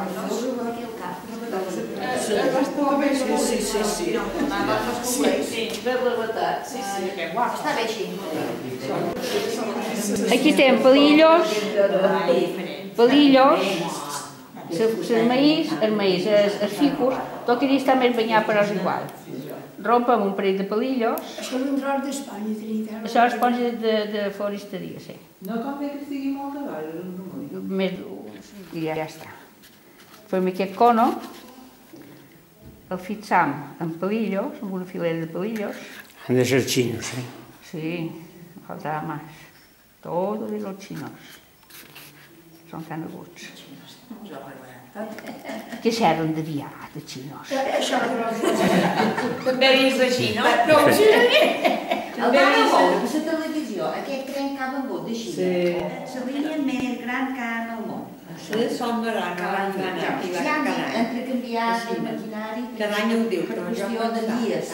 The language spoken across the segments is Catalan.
aquí al cap. Sí, ben levantat. Està bé així. Aquí tem palillos, el maïs, els ficus, tot que està més banyat però és igual. Rompem un parell de palillos. Això és un tros d'Espanya, Trinitat. Això és esponja de floristeria, sí. No convé que estigui molt cavall, Més i ja està. Fem aquest cono, el fixam en palillos, amb una filera de palillos. Han de ser chinos, ¿eh? Sí, no faltarà más. Todo de los chinos. Són tan aguts. Que serven de viat, de chinos. Això que no Beris de xino? El van a veure per la televisió, aquest trencava amb vot de Xina. La línia més gran que ha en el món. Sí, són gran, Ja han entrecanviat el maquinari. Cada any ho diu, per però jo qüestió de pensava. dies.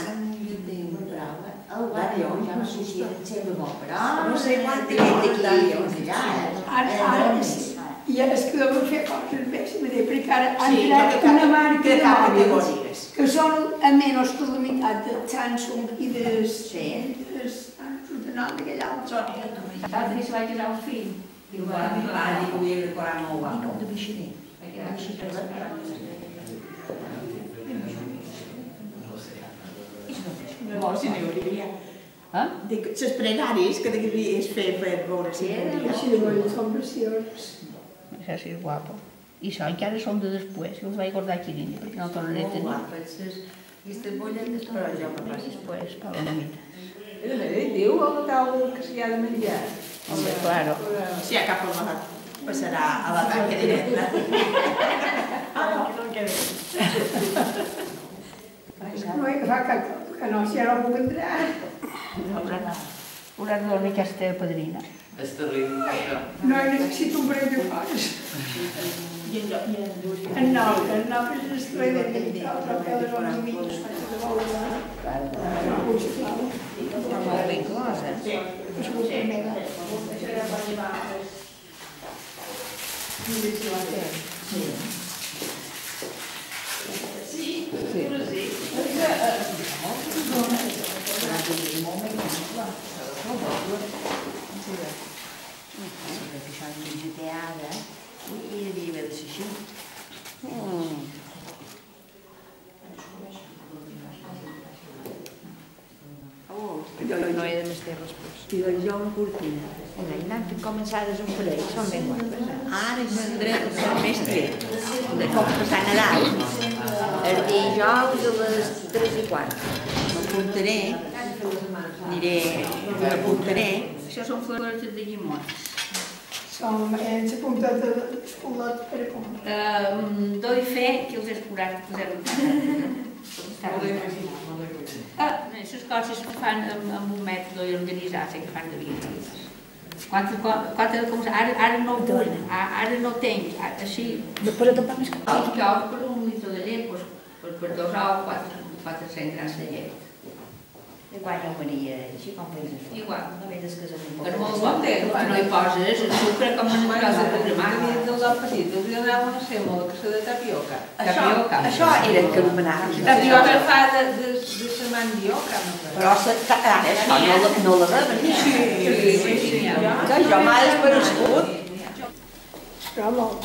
El barri ja no sé si sembla molt, però... No sé quant d'aquí, I ara es que deuen fer coses més, perquè ara han Sí, creat una marca de mòbils categories. que són a menys que la meitat de Samsung i de nom d'aquell altre. L'altre dia se va quedar un fill. I ho va decorar molt guapo. Com de bixiner. No, si n'hi hauria. Eh? Les pregaris que devies fer per veure si n'hi hauria. Així de molt, són preciós. Això sí és guapo. I això encara són de després, que els vaig guardar aquí dins, perquè no tornaré a tenir. Aquestes bolletes, però jo me faig. Després, per una mica. Diu el taula que s'hi ha de menjar. Hombre, claro. Si hi ha cap home passarà a la tanca directa. No hi fa que no, si ara ho vendrà. Una dona que està de padrina. És terrible, això. No hi necessito un parell de coses. En nou és l'estroi de pintar, però que les homes amics faig de veure. Està molt ben clos, eh? És una primera. Això és una geteada i devia haver de ser així. No he de més ter després. I doncs jo una cortina. I anant a començar a un parell, són ben guapes. Ara vendré el més tret. De cop passar Nadal, el dijous a les 3:15. M'apuntaré, m'apuntaré. Això són flors de llimons. Som en la punta de l'escolat per a punt. Doy fe que els he curat, les coses que fan amb un mètode organitzat, que fan de vida. Ara no ho vull, ara no tenc, així. Després de tapar més que... Jo per un litre de llet, per 2 o 400 grams de llet. Igual no venia així com feies això. Igual. No veies que és un poc. Per molt bon temps, que no hi poses sucre com en una cosa programada. Dels petits, els donaven una sèmola que se de tapioca. Això era que anomenàvem. Tapioca fa de la mandioca. Però ara no la reben. Que jo m'ha desparegut. Però molt.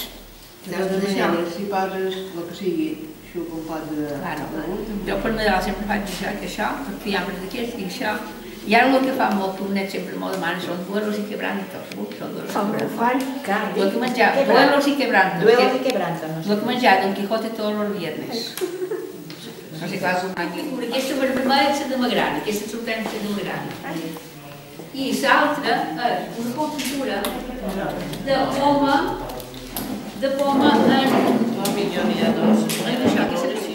De totes maneres, si poses el que sigui, xuc un pot de... Jo per Nadal sempre faig això, per fiambres d'aquests, dic això. I ara el que fa molt, un net sempre m'ho demana, són duelos i quebrantos. Són duelos i quebrantos. Lo que menjar, duelos y quebrantos. Duelos y quebrantos. Lo que menjar Don Quijote todos los viernes. No sé clar, aquesta vermella és de Magrana, aquesta sorpresa és de Magrana. I l'altra és una confitura de poma en... Millor n'hi ha dos. Això que serà així.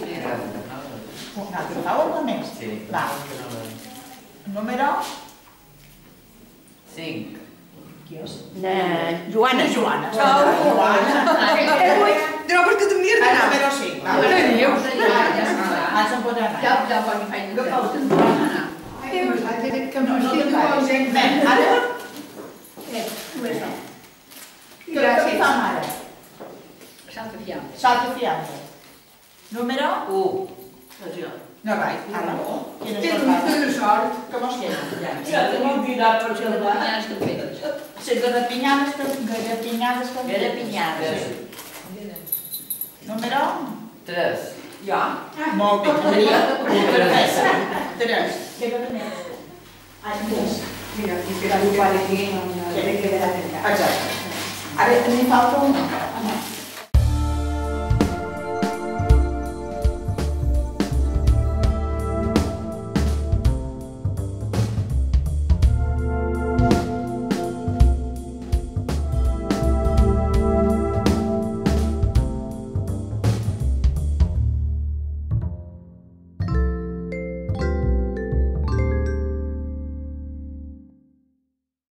Un altre fa un més? Va. Número? 5. Qui és? Joana. Joana. Trobes que t'hauries d'anar? Número 5. Se'n pot anar. Ja quan hi faig una pausa. Que no estic molt. Ara? Gràcies. Què fa mare? Això L'altre fiambre. L'altre fiambre. Número 1. no vai, ara no. Quina Té sorpresa. una sort. Com es queda? Ja te m'ho oblidat per Les pinyades que fetes. Sí, garapinyades que Garapinyades. Número 3. Jo? molt bé, Maria. 3. Queda de més. Ai, més. Mira, i que la llum aquí no Sí. queda tancat. Exacte. Ara també falta una.